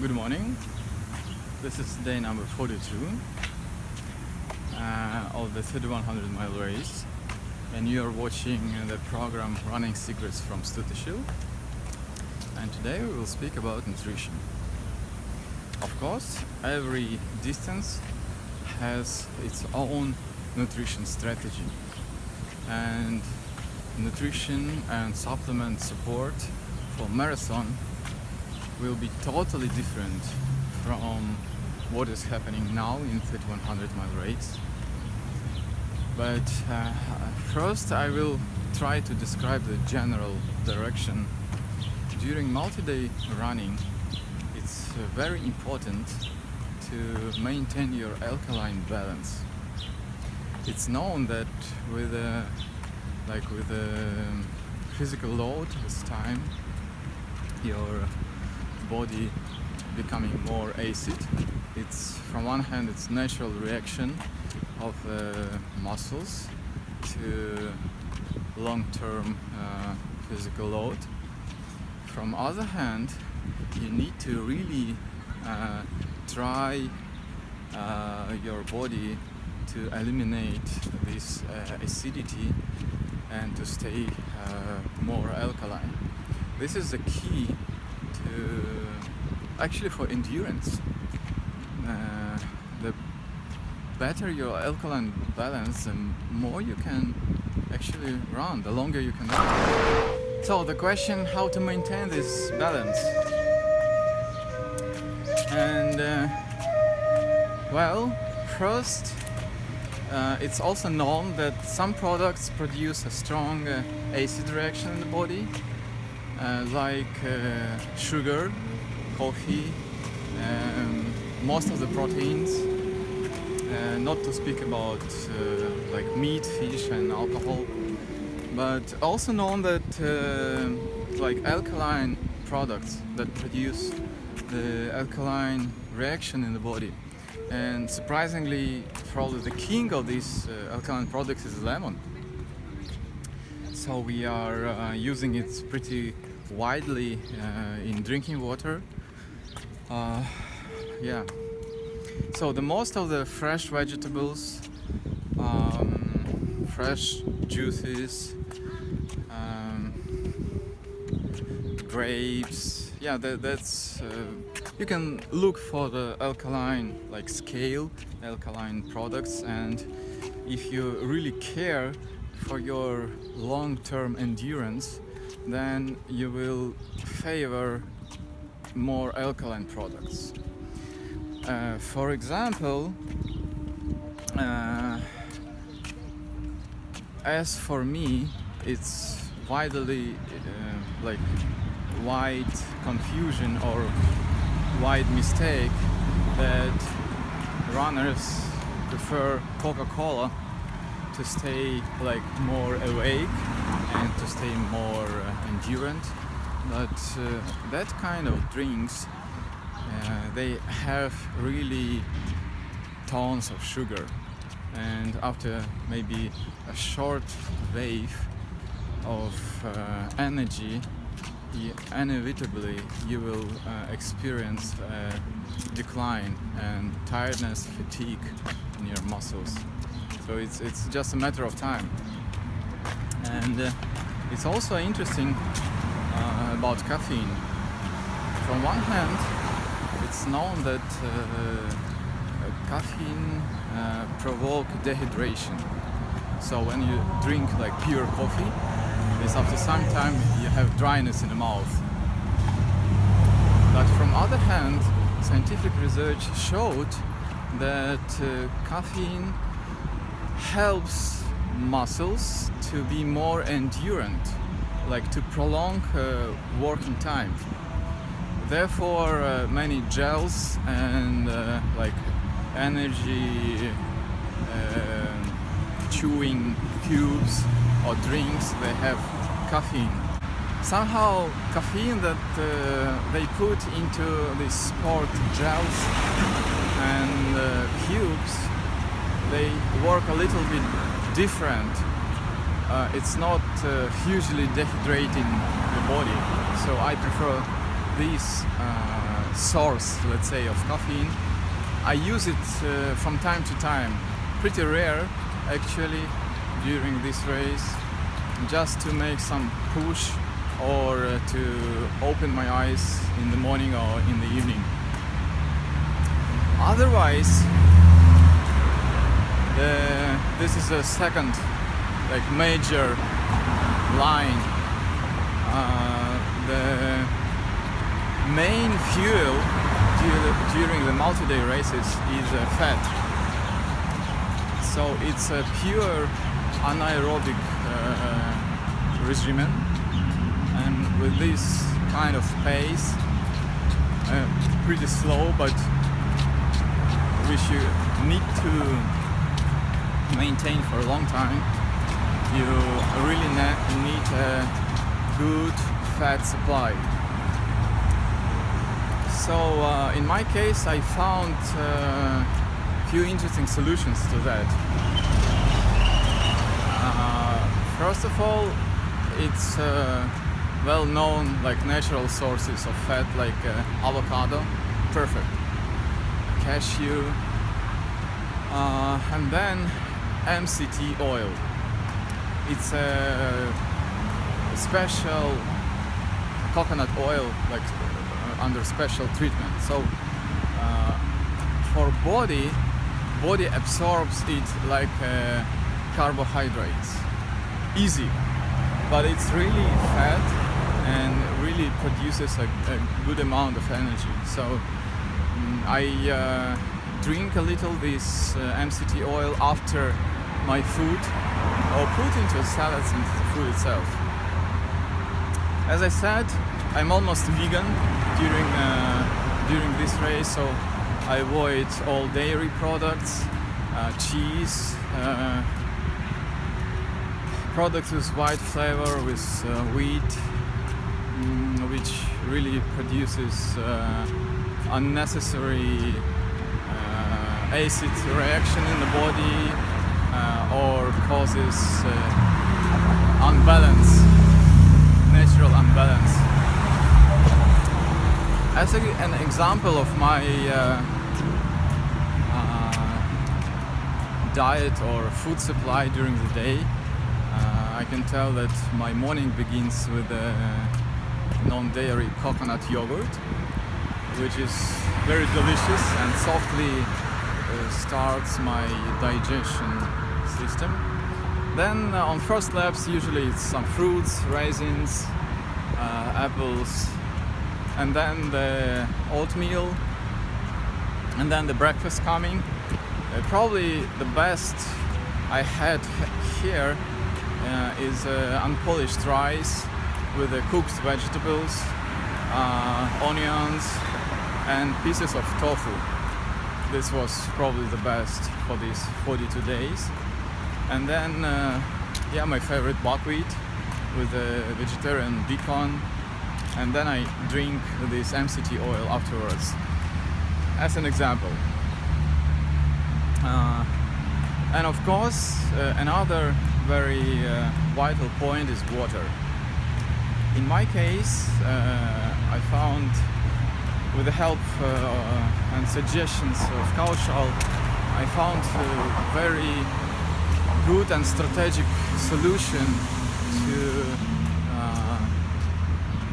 Good morning. This is day number 42 of the 3100 mile race, and you are watching the program Running Secrets from Stutishil. And today we will speak about nutrition. Of course, every distance has its own nutrition strategy, and nutrition and supplement support for marathon will be totally different from what is happening now in 3100 mile race. But first I will try to describe the general direction. During multi-day running, it's very important to maintain your alkaline balance. It's known that with a physical load with time, your body becoming more acid. It's from one hand it's natural reaction of muscles to long-term physical load. From other hand, you need to really try your body to eliminate this acidity and to stay more alkaline. This is the key actually for endurance. The better your alkaline balance, the more you can actually run, the longer you can run. So the question, how to maintain this balance? And first, it's also known that some products produce a strong acid reaction in the body, like sugar, coffee, most of the proteins, not to speak about like meat, fish and alcohol, but also known that like alkaline products that produce the alkaline reaction in the body. And surprisingly, probably the king of these alkaline products is lemon. So we are using it pretty widely in drinking water. So the most of the fresh vegetables, fresh juices, grapes, that's you can look for the alkaline like scale, alkaline products, and if you really care for your long-term endurance, then you will favor more alkaline products. For example, as for me, it's widely wide confusion or wide mistake that runners prefer Coca-Cola to stay like more awake and to stay more endurant. But that kind of drinks, they have really tons of sugar, and after maybe a short wave of energy, inevitably you will experience a decline and tiredness, fatigue in your muscles. So it's just a matter of time. And it's also interesting about caffeine. From one hand, it's known that caffeine provoke dehydration. So when you drink like pure coffee, it's after some time you have dryness in the mouth. But from other hand, scientific research showed that caffeine helps muscles to be more endurant, like to prolong working time. Therefore, many gels and like energy chewing cubes or drinks, they have caffeine. Somehow caffeine that they put into these sport gels and cubes, they work a little bit different. It's not hugely dehydrating the body, so I prefer these source, let's say, of caffeine. I use it from time to time, pretty rare actually, during this race, just to make some push or to open my eyes in the morning or in the evening. Otherwise, this is a second major line. The main fuel during the multi-day races is fat. So it's a pure anaerobic regimen, and with this kind of pace, pretty slow, but which you need to maintain for a long time, you really need a good fat supply. So in my case, I found a few interesting solutions to that. First of all, it's well-known natural sources of fat, like avocado, perfect, cashew, and then MCT oil. It's a special coconut oil, under special treatment. So for body absorbs it like carbohydrates, easy, but it's really fat and really produces a good amount of energy. So I drink a little this MCT oil after my food, or put into salads and the food itself. As I said, I'm almost vegan during this race, so I avoid all dairy products, cheese, products with white flavor, with wheat, which really produces unnecessary acid reaction in the body, or causes natural unbalance. As an example of my diet or food supply during the day, I can tell that my morning begins with a non-dairy coconut yogurt, which is very delicious and softly starts my digestion system. Then on first laps, usually it's some fruits, raisins, apples, and then the oatmeal, and then the breakfast coming. Probably the best I had here is unpolished rice with the cooked vegetables, onions, and pieces of tofu. This was probably the best for these 42 days. And then, my favorite buckwheat with the vegetarian bacon. And then I drink this MCT oil afterwards, as an example. And of course, another very vital point is water. In my case, I found, with the help and suggestions of Kaushal, I found a very good and strategic solution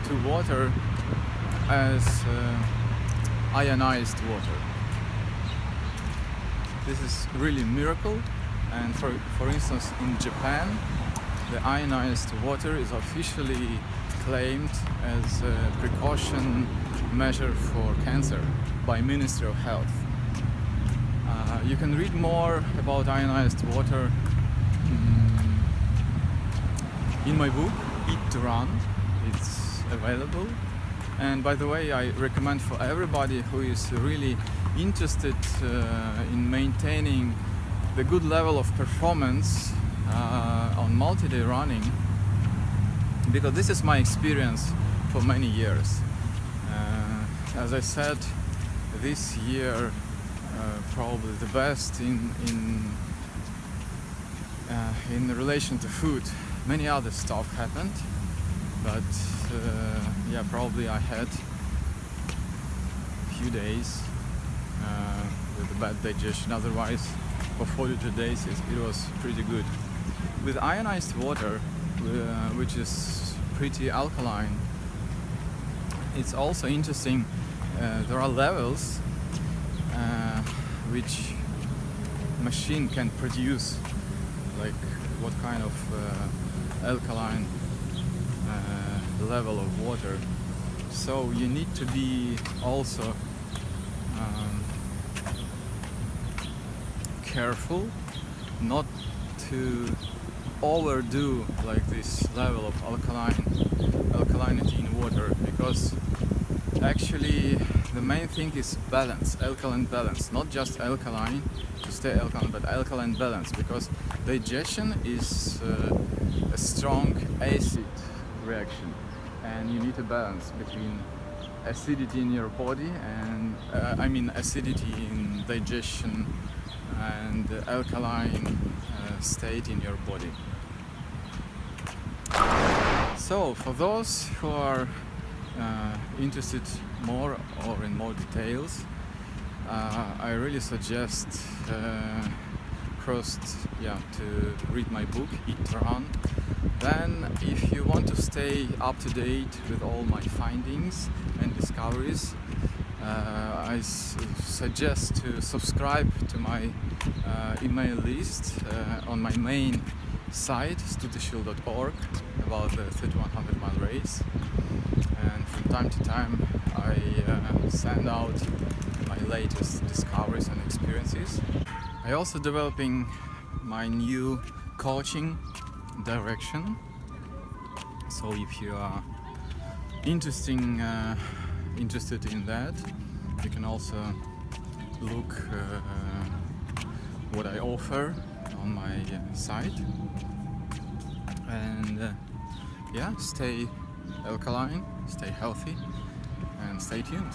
to water as ionized water. This is really a miracle, and for instance in Japan, the ionized water is officially claimed as a precaution measure for cancer by Ministry of Health. You can read more about ionized water in my book, Eat to Run. It's available. And by the way, I recommend for everybody who is really interested in maintaining the good level of performance on multi-day running, because this is my experience for many years. As I said, this year probably the best in relation to food. Many other stuff happened, but probably I had few days with a bad digestion. Otherwise, for 42 days it was pretty good. With ionized water, which is pretty alkaline, it's also interesting. There are levels which machine can produce, like what kind of alkaline level of water. So you need to be also careful not to overdo like this level of alkalinity in water, because actually the main thing is balance, alkaline balance, not just alkaline to stay alkaline, but alkaline balance, because digestion is a strong acid reaction, and you need a balance between acidity in your body and acidity in digestion and alkaline state in your body. So for those who are interested more or in more details, I really suggest first to read my book Eat to Run. Then if you want to stay up to date with all my findings and discoveries, I suggest to subscribe to my email list on my main site studishill.org about the 3100 mile race, and from time to time I send out my latest discoveries and experiences. I also developing my new coaching direction, so if you are interested in that, you can also look what I offer on my site, and stay alkaline, stay healthy, and stay tuned.